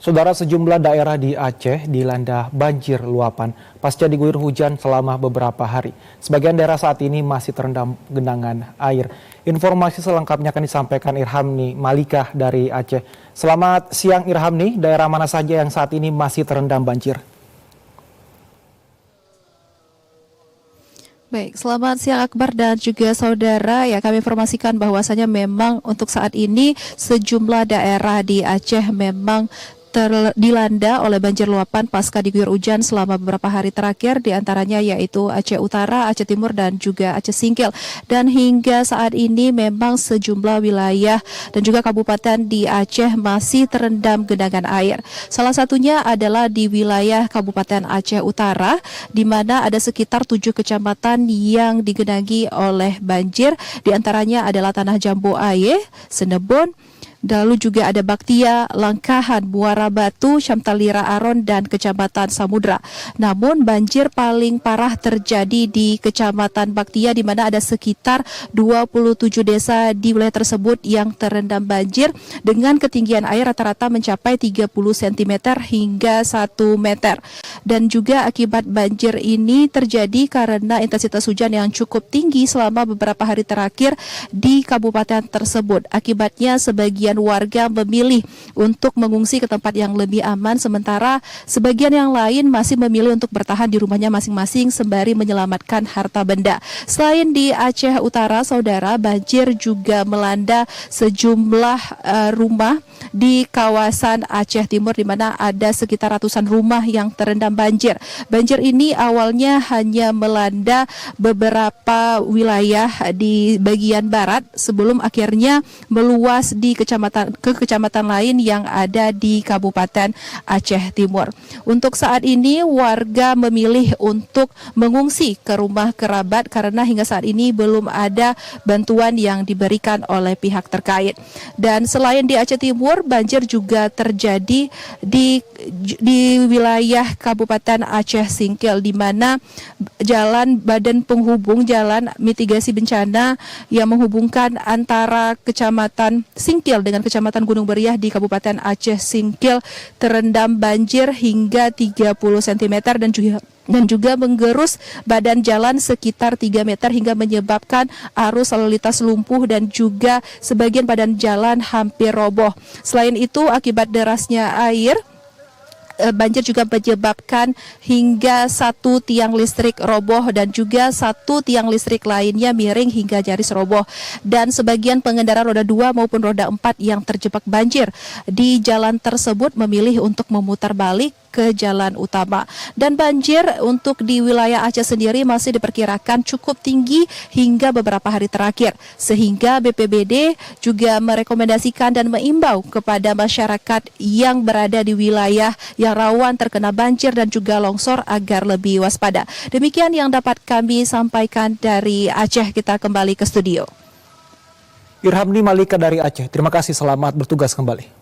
Saudara, sejumlah daerah di Aceh dilanda banjir luapan pasca diguyur hujan selama beberapa hari. Sebagian daerah saat ini masih terendam genangan air. Informasi selengkapnya akan disampaikan Irhamni Malikah dari Aceh. Selamat siang Irhamni, daerah mana saja yang saat ini masih terendam banjir? Baik, selamat siang Akbar dan juga saudara. Ya, kami informasikan bahwasanya memang untuk saat ini sejumlah daerah di Aceh memang dilanda oleh banjir luapan pasca diguyur hujan selama beberapa hari terakhir, diantaranya yaitu Aceh Utara, Aceh Timur, dan juga Aceh Singkil. Dan hingga saat ini memang sejumlah wilayah dan juga kabupaten di Aceh masih terendam genangan air. Salah satunya adalah di wilayah Kabupaten Aceh Utara, di mana ada sekitar 7 kecamatan yang digenangi oleh banjir, diantaranya adalah Tanah Jambu Aye, Senebon, lalu juga ada Baktia, Langkahan, Muara Batu, Syamtalira Aron, dan Kecamatan Samudra. Namun banjir paling parah terjadi di Kecamatan Baktia, di mana ada sekitar 27 desa di wilayah tersebut yang terendam banjir dengan ketinggian air rata-rata mencapai 30 cm hingga 1 meter. Dan juga akibat banjir ini terjadi karena intensitas hujan yang cukup tinggi selama beberapa hari terakhir di kabupaten tersebut. Akibatnya sebagian warga memilih untuk mengungsi ke tempat yang lebih aman, sementara sebagian yang lain masih memilih untuk bertahan di rumahnya masing-masing sembari menyelamatkan harta benda. Selain di Aceh Utara, saudara, banjir juga melanda sejumlah rumah di kawasan Aceh Timur, di mana ada sekitar ratusan rumah yang terendam banjir. Banjir ini awalnya hanya melanda beberapa wilayah di bagian barat sebelum akhirnya meluas di kecamatan lain yang ada di Kabupaten Aceh Timur. Untuk saat ini warga memilih untuk mengungsi ke rumah kerabat karena hingga saat ini belum ada bantuan yang diberikan oleh pihak terkait. Dan selain di Aceh Timur, banjir juga terjadi di wilayah Kabupaten Aceh Singkil, di mana jalan badan penghubung jalan mitigasi bencana yang menghubungkan antara Kecamatan Singkil dengan Kecamatan Gunung Beriah di Kabupaten Aceh Singkil terendam banjir hingga 30 cm dan juga menggerus badan jalan sekitar 3 meter hingga menyebabkan arus lalu lintas lumpuh dan juga sebagian badan jalan hampir roboh. Selain itu, akibat derasnya air, banjir juga menyebabkan hingga 1 tiang listrik roboh dan juga 1 tiang listrik lainnya miring hingga nyaris roboh. Dan sebagian pengendara roda 2 maupun roda 4 yang terjebak banjir di jalan tersebut memilih untuk memutar balik ke jalan utama. Dan banjir untuk di wilayah Aceh sendiri masih diperkirakan cukup tinggi hingga beberapa hari terakhir, sehingga BPBD juga merekomendasikan dan mengimbau kepada masyarakat yang berada di wilayah yang rawan terkena banjir dan juga longsor agar lebih waspada. Demikian yang dapat kami sampaikan dari Aceh. Kita kembali ke studio. Irhamni Malikah dari Aceh, terima kasih, selamat bertugas kembali.